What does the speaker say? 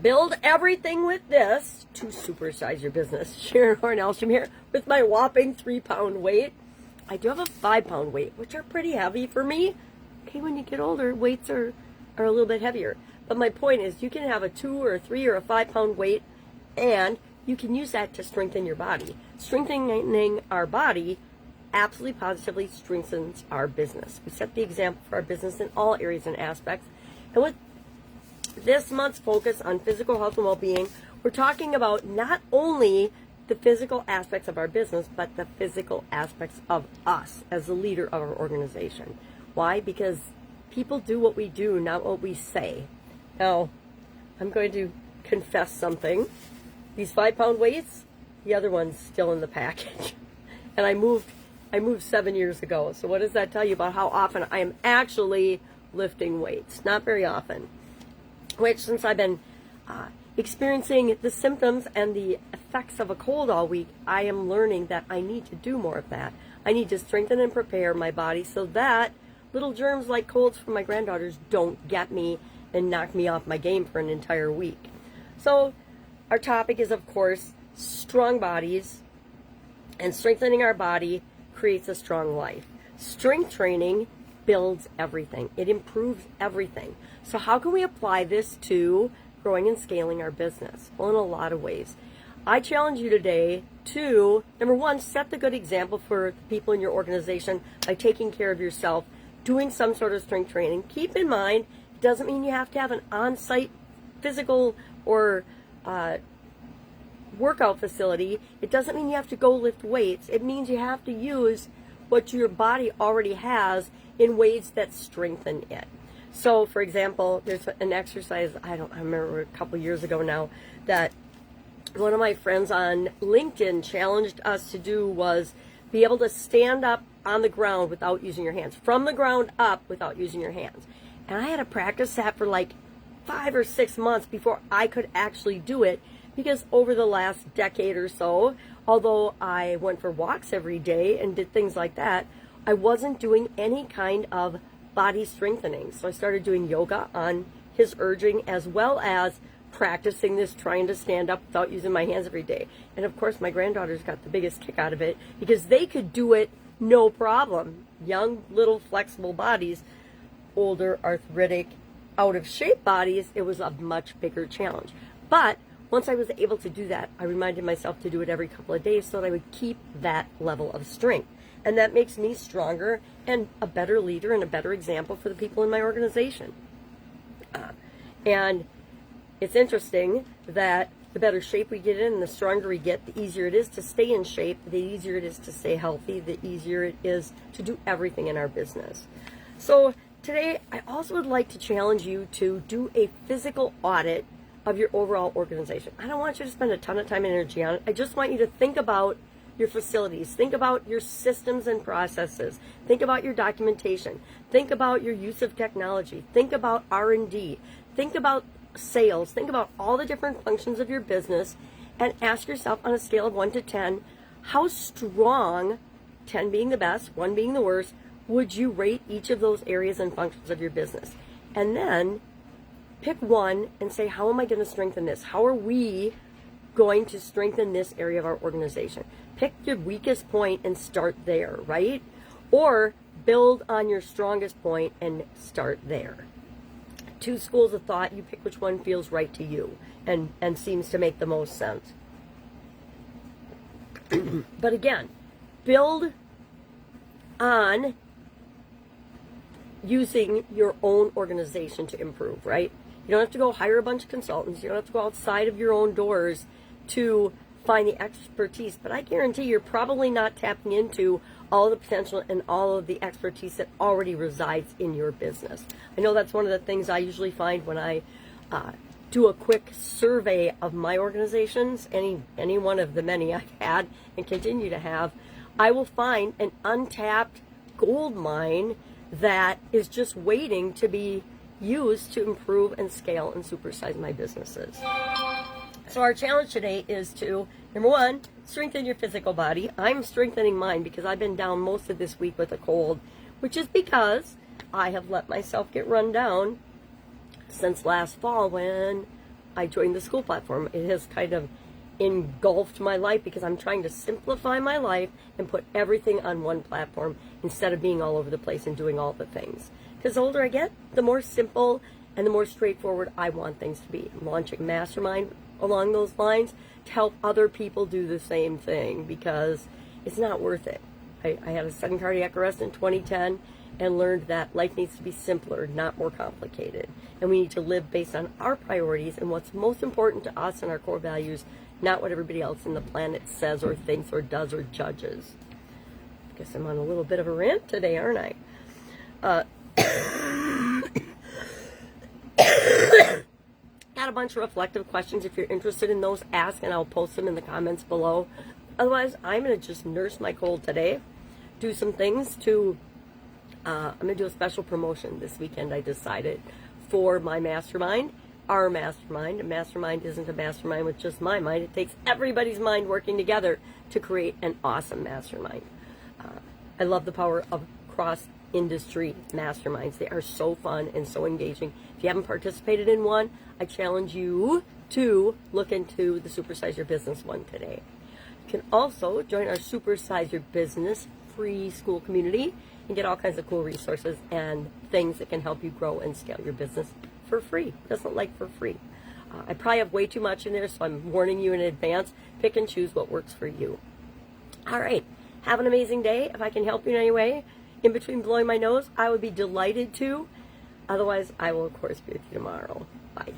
Build everything with this to supersize your business. Sharon Horne-Ellstrom here with my whopping 3-pound weight. I do have a 5-pound weight, which are pretty heavy for me. Okay, when you get older, weights are a little bit heavier. But my point is, you can have a 2 or a 3 or a 5-pound weight, and you can use that to strengthen your body. Strengthening our body absolutely positively strengthens our business. We set the example for our business in all areas and aspects. And with this month's focus on physical health and well-being, we're talking about not only the physical aspects of our business, but the physical aspects of us as the leader of our organization. Why? Because people do what we do, not what we say. Now, I'm going to confess something. These 5-pound weights, the other one's still in the package. And I moved 7 years ago. So what does that tell you about how often I am actually lifting weights? Not very often. Which, since I've been experiencing the symptoms and the effects of a cold all week, I am learning that I need to do more of that. I need to strengthen and prepare my body so that little germs like colds from my granddaughters don't get me and knock me off my game for an entire week. So our topic is, of course, strong bodies, and strengthening our body creates a strong life. Strength training builds everything. It improves everything. So how can we apply this to growing and scaling our business? Well, in a lot of ways. I challenge you today to, number one, set the good example for the people in your organization by taking care of yourself, doing some sort of strength training. Keep in mind, it doesn't mean you have to have an on-site physical or workout facility. It doesn't mean you have to go lift weights. It means you have to use what your body already has in ways that strengthen it. So, for example, there's an exercise, I remember a couple years ago now, that one of my friends on LinkedIn challenged us to do was be able to stand up on the ground without using your hands, from the ground up without using your hands. And I had to practice that for like 5 or 6 months before I could actually do it, because over the last decade or so, although I went for walks every day and did things like that, I wasn't doing any kind of body strengthening. So I started doing yoga on his urging, as well as practicing this, trying to stand up without using my hands every day. And of course, my granddaughters got the biggest kick out of it because they could do it no problem. Young, little, flexible bodies. Older, arthritic, out of shape bodies, it was a much bigger challenge. But once I was able to do that, I reminded myself to do it every couple of days so that I would keep that level of strength. And that makes me stronger and a better leader and a better example for the people in my organization. And it's interesting that the better shape we get in and the stronger we get, the easier it is to stay in shape, the easier it is to stay healthy, the easier it is to do everything in our business. So today, I also would like to challenge you to do a physical audit of your overall organization. I don't want you to spend a ton of time and energy on it. I just want you to think about your facilities. Think about your systems and processes. Think about your documentation. Think about your use of technology. Think about R&D. Think about sales. Think about all the different functions of your business, and ask yourself on a scale of 1 to 10, how strong, 10 being the best, 1 being the worst, would you rate each of those areas and functions of your business? And then pick one and say, how am I going to strengthen this? How are we going to strengthen this area of our organization? Pick your weakest point and start there, right? Or build on your strongest point and start there. 2 schools of thought, you pick which one feels right to you and seems to make the most sense. But again, build on using your own organization to improve, right? You don't have to go hire a bunch of consultants. You don't have to go outside of your own doors to find the expertise. But I guarantee you're probably not tapping into all the potential and all of the expertise that already resides in your business. I know that's one of the things I usually find when I do a quick survey of my organizations, any one of the many I've had and continue to have. I will find an untapped gold mine that is just waiting to be used to improve and scale and supersize my businesses. So our challenge today is to, number one, strengthen your physical body. I'm strengthening mine because I've been down most of this week with a cold, which is because I have let myself get run down since last fall when I joined the school platform. It has kind of engulfed my life because I'm trying to simplify my life and put everything on one platform instead of being all over the place and doing all the things. Because the older I get, the more simple and the more straightforward I want things to be. I'm launching Mastermind along those lines to help other people do the same thing because it's not worth it. I had a sudden cardiac arrest in 2010 and learned that life needs to be simpler, not more complicated. And we need to live based on our priorities and what's most important to us and our core values, not what everybody else on the planet says or thinks or does or judges. I guess I'm on a little bit of a rant today, aren't I? Got a bunch of reflective questions. If you're interested in those, ask and I'll post them in the comments below. Otherwise, I'm going to just nurse my cold today, do some things to, I'm going to do a special promotion this weekend, I decided, for my mastermind, our mastermind. A mastermind isn't a mastermind with just my mind. It takes everybody's mind working together to create an awesome mastermind. I love the power of cross-industry masterminds. They are so fun and so engaging. If you haven't participated in one, I challenge you to look into the Supersize Your Business one today. You can also join our Supersize Your Business free school community and get all kinds of cool resources and things that can help you grow and scale your business for free. Doesn't like for free. I probably have way too much in there, so I'm warning you in advance. Pick and choose what works for you. All right. Have an amazing day. If I can help you in any way, in between blowing my nose, I would be delighted to. Otherwise, I will, of course, be with you tomorrow. Bye.